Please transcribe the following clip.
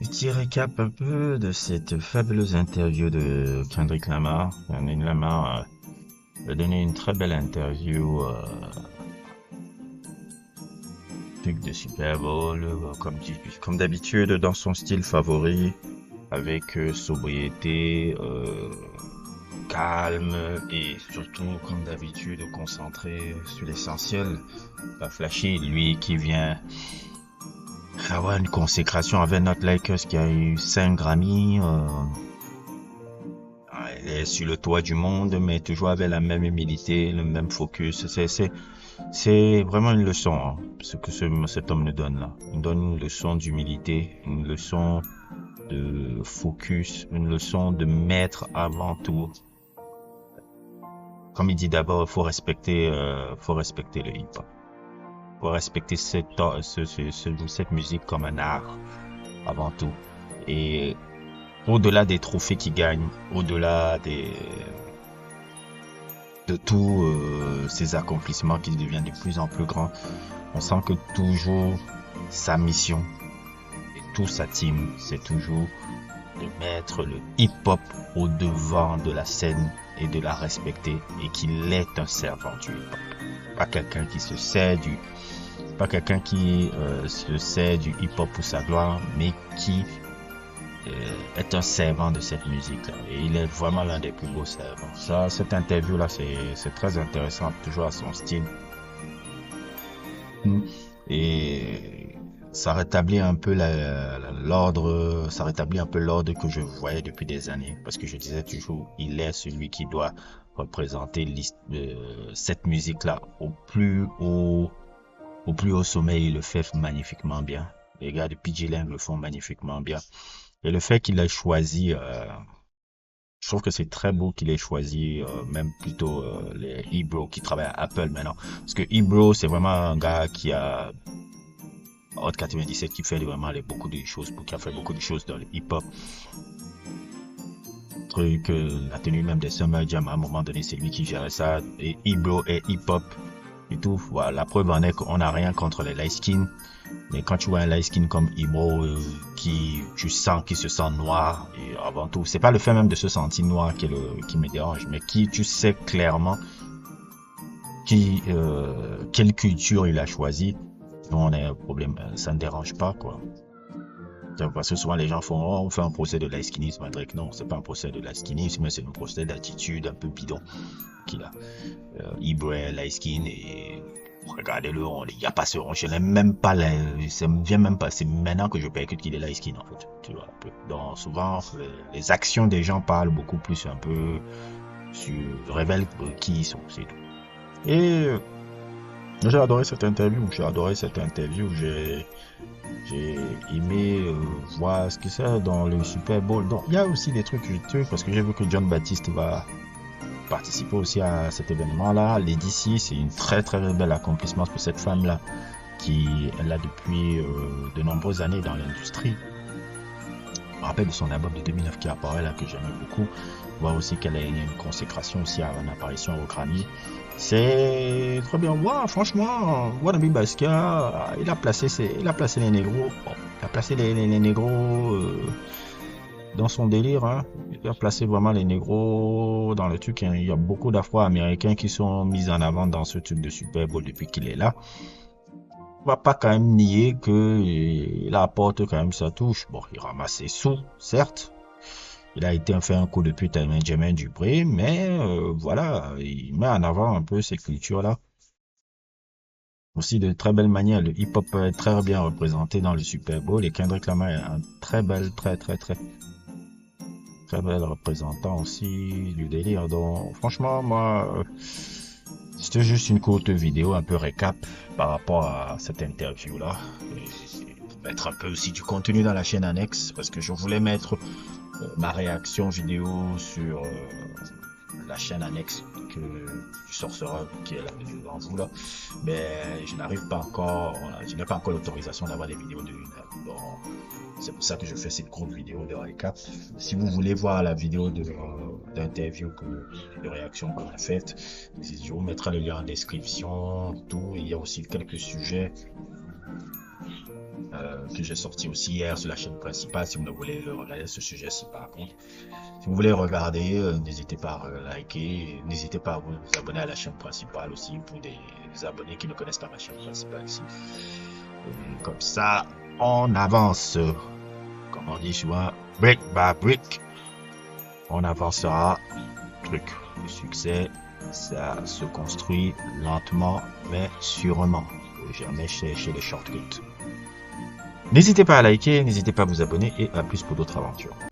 Petit récap un peu de cette fabuleuse interview de Kendrick Lamar. Kendrick Lamar a donné une très belle interview truc de Super Bowl, comme d'habitude dans son style favori, avec sobriété, calme et surtout comme d'habitude concentré sur l'essentiel. Pas flashy, lui qui vient avoir une consécration avec notre Lakers qui a eu 5 Grammy. Il est sur le toit du monde, mais toujours avec la même humilité, le même focus. C'est vraiment une leçon, hein, ce que cet homme nous donne là. Il nous donne une leçon d'humilité, une leçon de focus, une leçon de maître avant tout. Comme il dit d'abord, faut respecter le hip-hop. Faut respecter cette musique comme un art avant tout. Et au-delà des trophées qu'il gagne, au-delà de tous ses accomplissements qui deviennent de plus en plus grands, on sent que toujours sa mission et toute sa team, c'est toujours de mettre le hip-hop au devant de la scène et de la respecter et qu'il est un servant du hip-hop. Pas quelqu'un qui se sert du hip-hop pour sa gloire, mais qui est un servant de cette musique-là. Et il est vraiment l'un des plus beaux servants. Ça, cette interview-là, c'est très intéressant, toujours à son style. Et ça rétablit un peu l'ordre que je voyais depuis des années. Parce que je disais toujours, il est celui qui doit représenter cette musique-là au plus haut sommet. Il le fait magnifiquement bien. Les gars de PG Lang le font magnifiquement bien. Et le fait qu'il ait choisi, je trouve que c'est très beau qu'il ait choisi, même plutôt les Ebro qui travaillent à Apple maintenant. Parce que Ebro, c'est vraiment un gars qui a Hot 97 qui fait vraiment beaucoup de choses, qui a fait beaucoup de choses dans le hip-hop. Truc, la tenue même des Summer Jam, à un moment donné, c'est lui qui gérait ça. Et Ebro et hip-hop et tout. Voilà, la preuve en est qu'on n'a rien contre les light skin. Mais quand tu vois un light skin comme Ebro, tu sens qu'il se sent noir, et avant tout, c'est pas le fait même de se sentir noir qui me dérange, mais tu sais clairement quelle culture il a choisi. Nous, on a un problème, ça ne dérange pas, quoi. Parce que souvent les gens font, oh, on fait un procès de light skinisme, non, c'est pas un procès de light skinisme, mais c'est un procès d'attitude un peu bidon qu'il a. Ebro est light skin et regardez-le, il n'y a pas ce rond, je n'ai même pas, ça me vient même pas, c'est maintenant que je percute qu'il est light skin en fait, tu vois, un peu. Donc souvent, les actions des gens parlent beaucoup plus un peu, révèlent qui ils sont, c'est tout. Et j'ai adoré cette interview, j'ai aimé voir ce que c'est dans le Super Bowl. Donc il y a aussi des trucs juteux, parce que j'ai vu que John Baptiste va participer aussi à cet événement-là. Lady C, c'est une très très belle accomplissement pour cette femme-là qui est là depuis de nombreuses années dans l'industrie. Je me rappelle de son album de 2009 qui apparaît là, que j'aimais beaucoup. Voir aussi qu'elle a une consécration aussi à une apparition au Grammy. C'est très bien. Wow, franchement, Wannabe Basquiat, il a placé les négros. Bon, il a placé les négros dans son délire, hein. Il a placé vraiment les négros dans le truc, hein. Il y a beaucoup d'Afro-Américains qui sont mis en avant dans ce truc de Super Bowl depuis qu'il est là. On va pas quand même nier que il apporte quand même sa touche. Bon, il ramasse ses sous, certes. Il a été fait un coup de pute à Benjamin Dupré, mais voilà, il met en avant un peu cette culture-là. Aussi de très belle manière, le hip-hop est très bien représenté dans le Super Bowl et Kendrick Lamar est un très bel représentant aussi du délire. Donc franchement, moi, c'était juste une courte vidéo, un peu récap par rapport à cette interview-là. Mettre un peu aussi du contenu dans la chaîne annexe parce que je voulais mettre ma réaction vidéo sur la chaîne annexe du sorcerer qui est là devant vous là, mais je n'ai pas encore l'autorisation d'avoir des vidéos de 1 heure. Donc c'est pour ça que je fais cette courte vidéo de récap. Si vous voulez voir la vidéo d'interview de réaction qu'on a faite, je vous mettrai le lien en description. Tout, il y a aussi quelques sujets que j'ai sorti aussi hier sur la chaîne principale, si vous ne voulez le regarder ce sujet-ci par contre. Si vous voulez regarder, n'hésitez pas à liker, n'hésitez pas à vous abonner à la chaîne principale aussi pour des abonnés qui ne connaissent pas ma chaîne principale ici. Comme ça, on avance, comme on dit souvent, brick by brick, on avancera. Truc, le succès, ça se construit lentement mais sûrement. Jamais chercher les shortcuts. N'hésitez pas à liker, n'hésitez pas à vous abonner et à plus pour d'autres aventures.